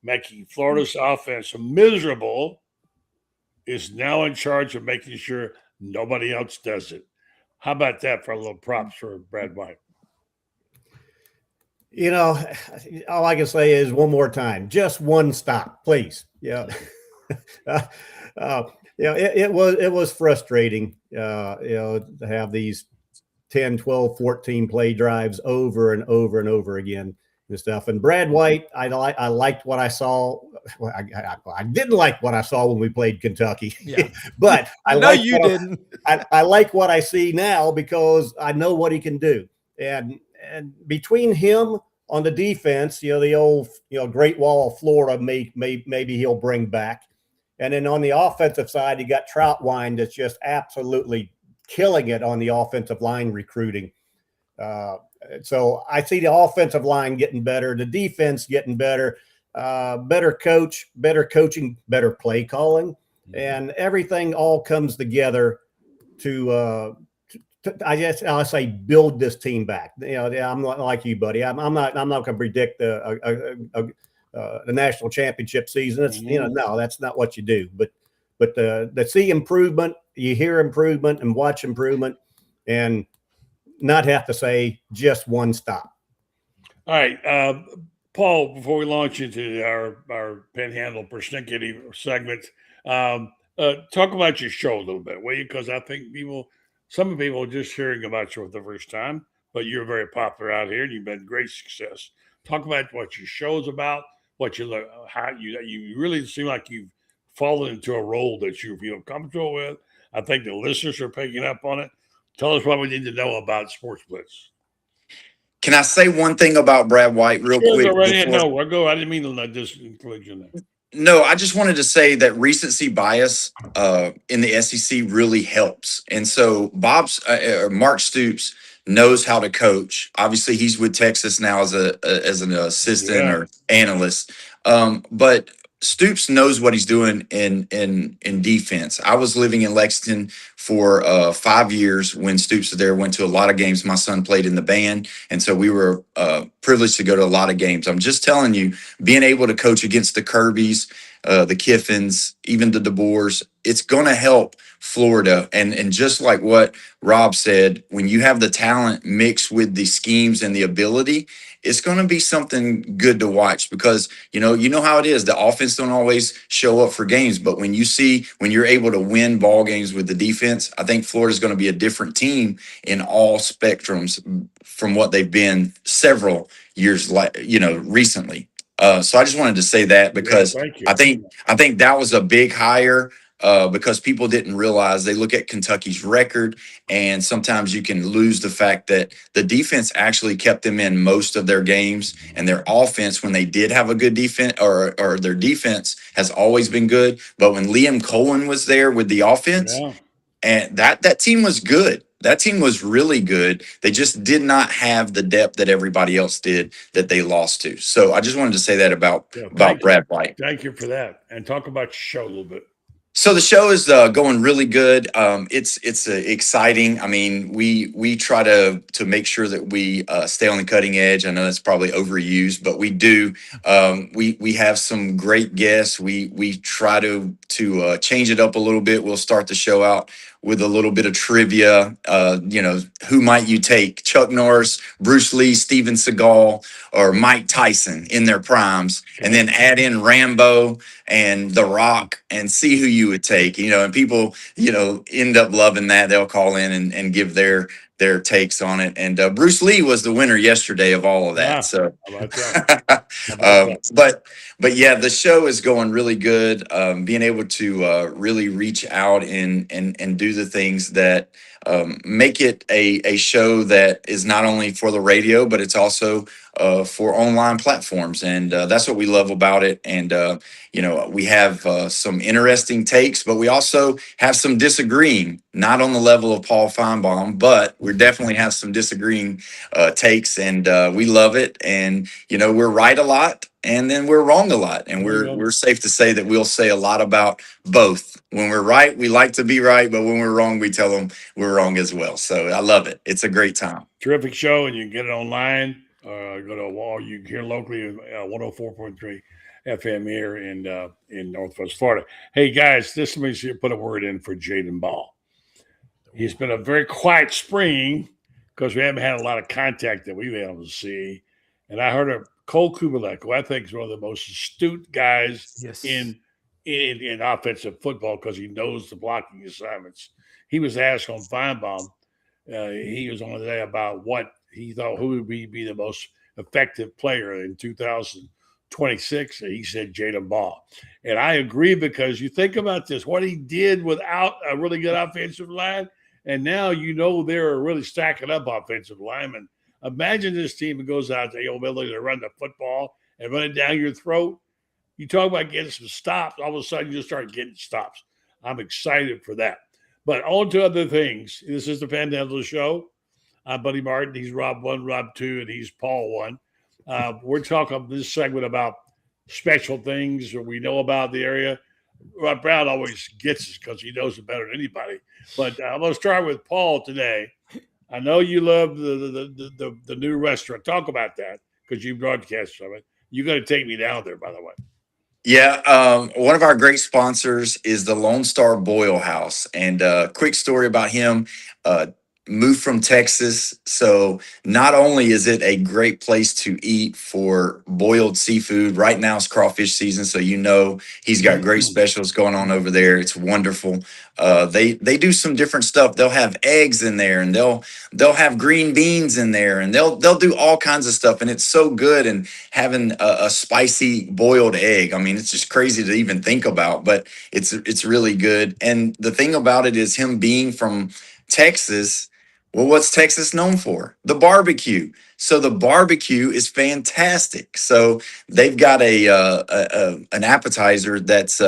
making Florida's offense miserable is now in charge of making sure nobody else does it? How about that for a little props for Brad White? You know, all I can say is one more time, just one stop, please. Yeah. It was frustrating, to have these 10, 12, 14 play drives over and over and over again and stuff. And Brad White, I liked what I saw. Well, I didn't like what I saw when we played Kentucky, but I like what I see now because I know what he can do. And between him on the defense, the old, Great Wall of Florida, maybe he'll bring back. And then on the offensive side, you got Troutwine that's just absolutely killing it on the offensive line recruiting. So I see the offensive line getting better, the defense getting better, better coach, better coaching, better play calling, and everything all comes together to I guess I'll say build this team back. I'm not like you, buddy. I'm not going to predict the national championship season. It's no, that's not what you do. But to see improvement, you hear improvement and watch improvement, and not have to say just one stop. All right, Paul. Before we launch into our Panhandle persnickety segment, talk about your show a little bit, will you? Because I think some people are just hearing about you for the first time, but you're very popular out here and you've been great success. Talk about what your show's about, what you look, how you really seem like you've fallen into a role that you feel comfortable with. I think the listeners are picking up on it. Tell us what we need to know about Sports Blitz. Can I say one thing about Brad White real quick? No, I didn't mean to just include you in that. No, I just wanted to say that recency bias in the SEC really helps. And so Mark Stoops knows how to coach. Obviously, he's with Texas now as an assistant or analyst. But Stoops knows what he's doing in defense. I was living in Lexington for 5 years when Stoops was there. Went to a lot of games. My son played in the band, and so we were privileged to go to a lot of games. I'm just telling you, being able to coach against the Kirbys, the Kiffins, even the DeBoers, it's going to help Florida. And just like what Rob said, when you have the talent mixed with the schemes and the ability, it's going to be something good to watch because, you know how it is. The offense don't always show up for games, but when you're able to win ball games with the defense, I think Florida's going to be a different team in all spectrums from what they've been several years, recently. So I just wanted to say that because I think that was a big hire because people didn't realize. They look at Kentucky's record, and sometimes you can lose the fact that the defense actually kept them in most of their games, and their offense, when they did have a good defense, or their defense has always been good. But when Liam Cohen was there with the offense, and that team was good. That team was really good. They just did not have the depth that everybody else did that they lost to. So I just wanted to say that about Brad White. Thank you for that. And talk about your show a little bit. So the show is going really good. It's exciting. I mean, we try to make sure that we stay on the cutting edge. I know that's probably overused, but we do. We have some great guests. We try to change it up a little bit. We'll start the show out with a little bit of trivia. Who might you take? Chuck Norris, Bruce Lee, Steven Seagal, or Mike Tyson in their primes, and then add in Rambo and The Rock and see who you would take, and people, end up loving that. They'll call in and give their takes on it. And Bruce Lee was the winner yesterday of all of that. So, How about that? How about that? but yeah, the show is going really good. Being able to really reach out and do the things that make it a show that is not only for the radio, but it's also for online platforms. And that's what we love about it. And, we have some interesting takes, but we also have some disagreeing, not on the level of Paul Feinbaum, but we definitely have some disagreeing takes, and we love it. And, we're right a lot, and then we're wrong a lot. And we're safe to say that we'll say a lot about both. When we're right, we like to be right, but when we're wrong, we tell them we're wrong as well. So I love it. It's a great time. Terrific show, and you can get it online. Go to a wall. You can hear locally 104.3 FM here in Northwest Florida. Hey guys, this let me put a word in for Jaden Ball. He's been a very quiet spring because we haven't had a lot of contact that we've been able to see. And I heard of Cole Kubalek, who I think is one of the most astute guys in offensive football because he knows the blocking assignments. He was asked on Feinbaum. He was on today about what he thought who would be the most effective player in 2026. And he said Jaden Ball. And I agree because you think about this, what he did without a really good offensive line. And now they're really stacking up offensive linemen. Imagine this team that goes out there, ability to run the football and run it down your throat. You talk about getting some stops, all of a sudden you start getting stops. I'm excited for that. But on to other things. This is the Panhandle show. I'm Buddy Martin. He's Rob 1, Rob 2, and he's Paul 1. We're talking this segment about special things that we know about the area. Rob Browne always gets us because he knows it better than anybody. But I'm going to start with Paul today. I know you love the new restaurant. Talk about that because you broadcast from it. You're going to take me down there, by the way. Yeah, one of our great sponsors is the Lone Star Boil House. And quick story about him. Moved from Texas. So not only is it a great place to eat for boiled seafood, right now it's crawfish season. So he's got great specials going on over there. It's wonderful. They do some different stuff. They'll have eggs in there, and they'll have green beans in there, and they'll do all kinds of stuff. And it's so good. And having a spicy boiled egg, I mean, it's just crazy to even think about, but it's really good. And the thing about it is him being from Texas. Well, what's Texas known for? The barbecue. So the barbecue is fantastic. So they've got an appetizer that's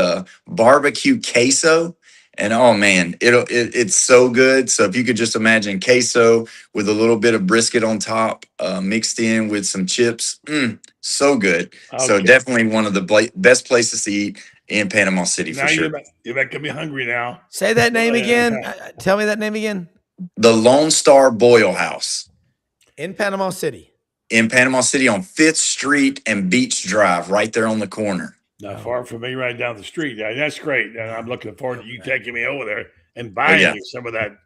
barbecue queso, and oh man, it's so good. So if you could just imagine queso with a little bit of brisket on top, mixed in with some chips, so good. Okay. So definitely one of the best places to eat in Panama City for sure. You're making me hungry now. Say that name again. Tell me that name again. The Lone Star Boil House. In Panama City. In Panama City on 5th Street and Beach Drive, right there on the corner. Not far from me, right down the street. That's great. And I'm looking forward to you taking me over there and buying me some of that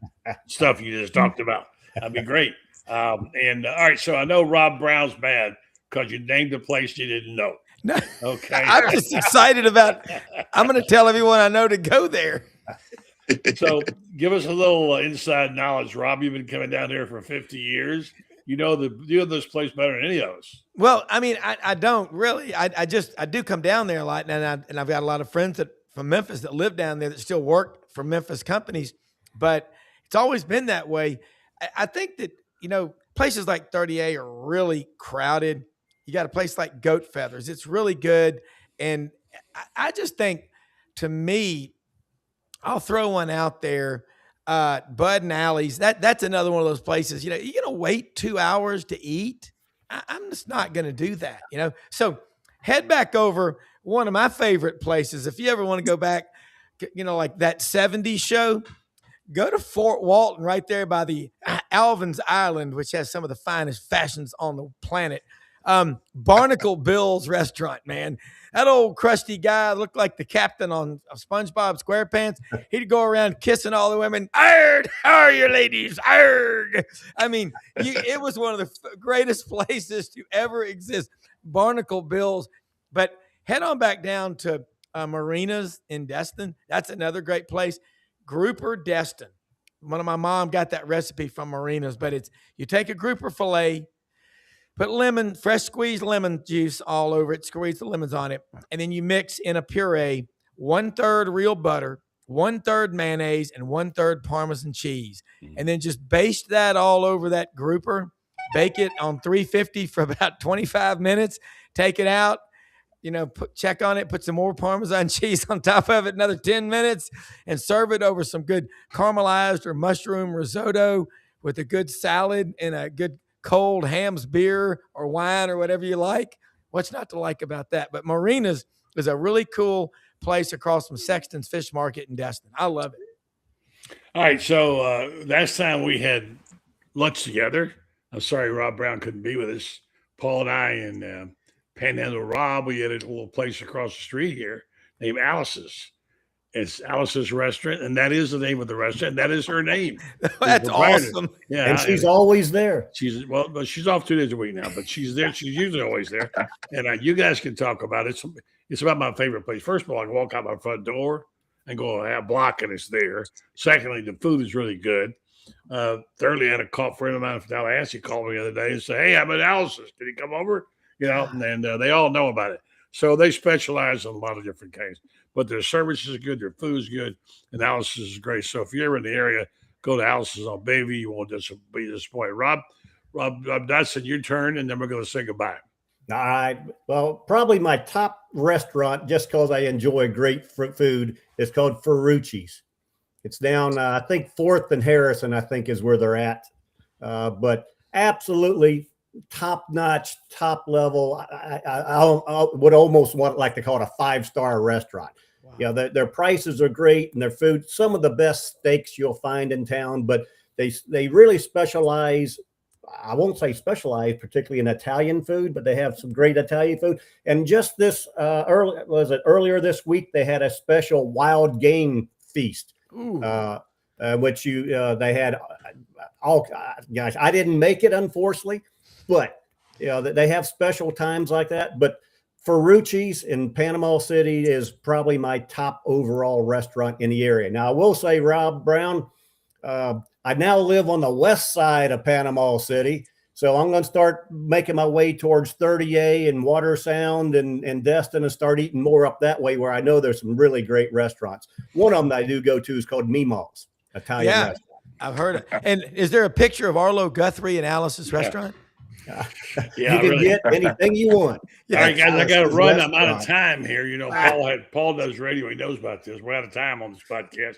stuff you just talked about. That'd be great. All right, so I know Rob Brown's mad because you named a place you didn't know. No, okay. I'm just excited about I'm going to tell everyone I know to go there. So give us a little inside knowledge, Rob. You've been coming down here for 50 years. You know this place better than any of us. Well, I mean, I don't really. I do come down there a lot, and I've got a lot of friends from Memphis that live down there that still work for Memphis companies. But it's always been that way. I think that places like 30A are really crowded. You got a place like Goat Feathers; it's really good, and I just think, to me, I'll throw one out there. Bud and Alley's. That's another one of those places. You're gonna wait 2 hours to eat. I'm just not gonna do that. So head back over one of my favorite places. If you ever want to go back like that 70s show, go to Fort Walton right there by the Alvin's Island, which has some of the finest fashions on the planet. Barnacle Bill's restaurant, man. That old crusty guy looked like the captain on SpongeBob SquarePants. He'd go around kissing all the women. Arg! How are you, ladies? Arg! I mean, it was one of the greatest places to ever exist. Barnacle Bill's. But head on back down to Marinas in Destin. That's another great place. Grouper Destin. One of my mom got that recipe from Marinas, but you take a grouper fillet, put fresh squeezed lemon juice all over it, squeeze the lemons on it, and then you mix in a puree, 1/3 real butter, 1/3 mayonnaise, and 1/3 Parmesan cheese. And then just baste that all over that grouper, bake it on 350 for about 25 minutes, take it out, check on it, put some more Parmesan cheese on top of it, another 10 minutes, and serve it over some good caramelized or mushroom risotto with a good salad and a good cold Ham's beer or wine or whatever you like. What's not to like about that? But Marinas is a really cool place across from Sexton's Fish Market in Destin. I love it. All right. So last time we had lunch together, I'm sorry Rob Brown couldn't be with us. Paul and I and Panhandle Rob, we had a little place across the street here named Alice's. It's Alice's Restaurant, and that is the name of the restaurant. And that is her name. That's awesome. Yeah, and she's always there. She's off 2 days a week now, but she's there. She's usually always there. And you guys can talk about it. It's about my favorite place. First of all, I can walk out my front door and go a half block, and it's there. Secondly, the food is really good. Thirdly, I had a friend of mine from Tallahassee called me the other day and said, "Hey, I'm at Alice's. Can you come over?" And they all know about it. So they specialize in a lot of different kinds. But their service is good, their food is good, and Alice's is great. So if you're ever in the area, go to Alice's on Bayview. You won't be disappointed. Rob Dotson, your turn, and then we're going to say goodbye. All right. Well, probably my top restaurant, just because I enjoy great food, is called Ferrucci's. It's down, I think, 4th and Harrison, I think, is where they're at. But absolutely top-notch, top-level. I would almost like to call it a 5-star restaurant. Wow. Their prices are great, and their food, some of the best steaks you'll find in town, but they really specialize. I won't say specialize particularly in Italian food, but they have some great Italian food. And just this earlier this week, they had a special wild game feast, which they had all guys. I didn't make it, unfortunately, but they have special times like that. But Ferrucci's in Panama City is probably my top overall restaurant in the area. Now, I will say, Rob Brown, I now live on the west side of Panama City, so I'm going to start making my way towards 30A and Water Sound and Destin and start eating more up that way, where I know there's some really great restaurants. One of them I do go to is called Mima's Italian restaurant. I've heard it. And is there a picture of Arlo Guthrie and Alice's restaurant? You can get anything you want. All right, guys, I got to run. I'm out of time here. Paul does radio. He knows about this. We're out of time on this podcast.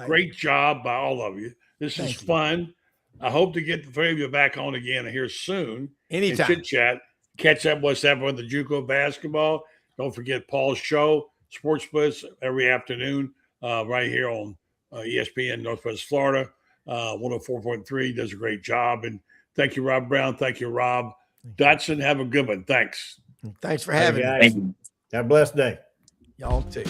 Great job by all of you. This is fun. I hope to get the three of you back on again here soon. Anytime. Chit chat. Catch up what's happening with the JUCO basketball. Don't forget Paul's show, Sports Blitz, every afternoon right here on ESPN Northwest Florida. 104.3 does a great job. And thank you, Rob Brown. Thank you, Rob Dotson. Have a good one. Thanks. Thanks for having me. Have a blessed day. Y'all too.